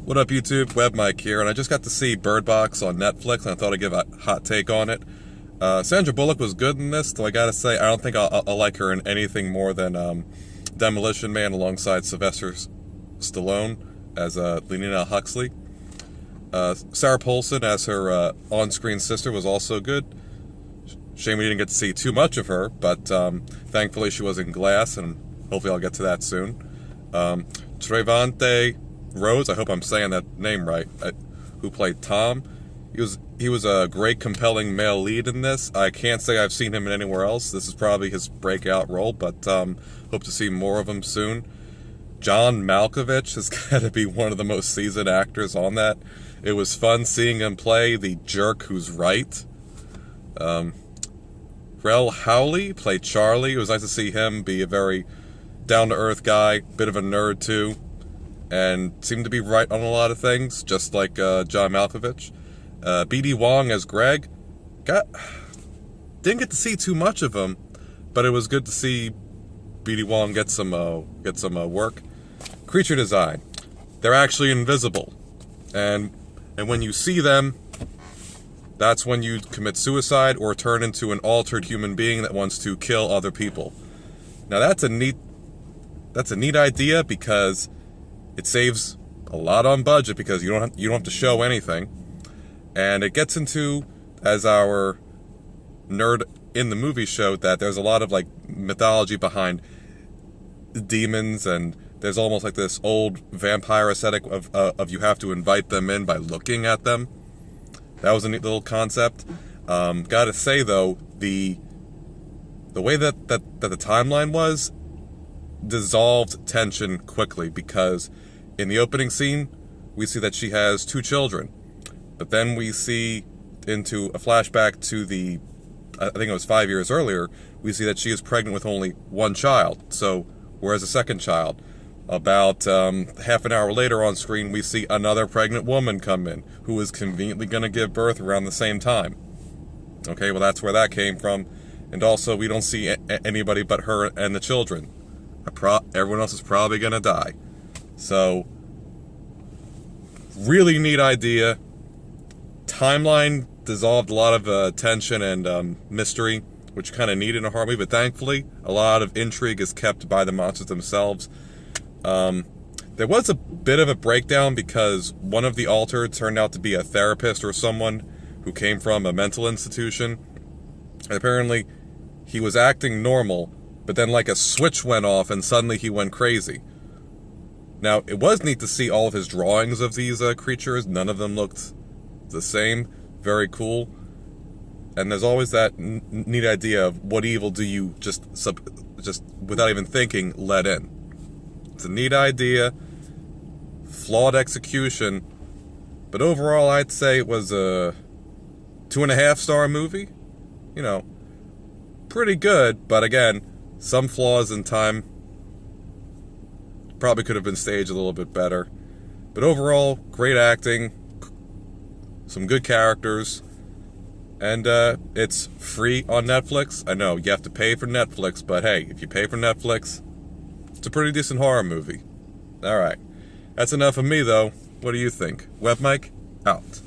What up, YouTube? Web Mike here, and I just got to see Bird Box on Netflix, and I thought I'd give a hot take on it. Sandra Bullock was good in this, though I gotta say, I don't think I'll like her in anything more than Demolition Man alongside Sylvester Stallone as Lena Huxley. Sarah Paulson as her on-screen sister was also good. Shame we didn't get to see too much of her, but thankfully she was in Glass, and hopefully I'll get to that soon. Trevante Rhodes, I hope I'm saying that name right, who played Tom. He was a great, compelling male lead in this. I can't say I've seen him in anywhere else. This is probably his breakout role, but hope to see more of him soon. John Malkovich has got to be one of the most seasoned actors on that. It was fun seeing him play the jerk who's right. Rel Howley played Charlie. It was nice to see him be a very down-to-earth guy, bit of a nerd too, and seemed to be right on a lot of things, just like John Malkovich. B.D. Wong as Greg. Didn't get to see too much of him, but it was good to see B.D. Wong get some work. Creature design. They're actually invisible, and when you see them, that's when you commit suicide or turn into an altered human being that wants to kill other people. Now that's a neat idea because it saves a lot on budget because you don't have to show anything, and it gets into, as our nerd in the movie showed, that there's a lot of like mythology behind demons, and there's almost like this old vampire aesthetic of you have to invite them in by looking at them. That was a neat little concept. Gotta say though, the way that the timeline was dissolved tension quickly, because in the opening scene we see that she has 2 children, but then we see into a flashback to I think it was 5 years earlier, we see that she is pregnant with only 1 child. So whereas the second child, about half an hour later on screen, we see another pregnant woman come in who is conveniently going to give birth around the same time. Okay, well that's where that came from. And also we don't see anybody but her and the children. Everyone else is probably going to die. So, really neat idea. Timeline dissolved a lot of tension and mystery, which you kind of need in a horror movie, but thankfully a lot of intrigue is kept by the monsters themselves. There was a bit of a breakdown because one of the altered turned out to be a therapist or someone who came from a mental institution. And apparently he was acting normal, but then like a switch went off and suddenly he went crazy. Now, it was neat to see all of his drawings of these creatures. None of them looked the same. Very cool. And there's always that neat idea of what evil do you just without even thinking let in. It's a neat idea, flawed execution, but overall I'd say it was a 2.5-star movie. You know, pretty good, but again, some flaws in time. Probably could have been staged a little bit better. But overall, great acting, some good characters, and it's free on Netflix. I know, you have to pay for Netflix, but hey, if you pay for Netflix, it's a pretty decent horror movie. Alright, that's enough of me though. What do you think? Web Mike, out.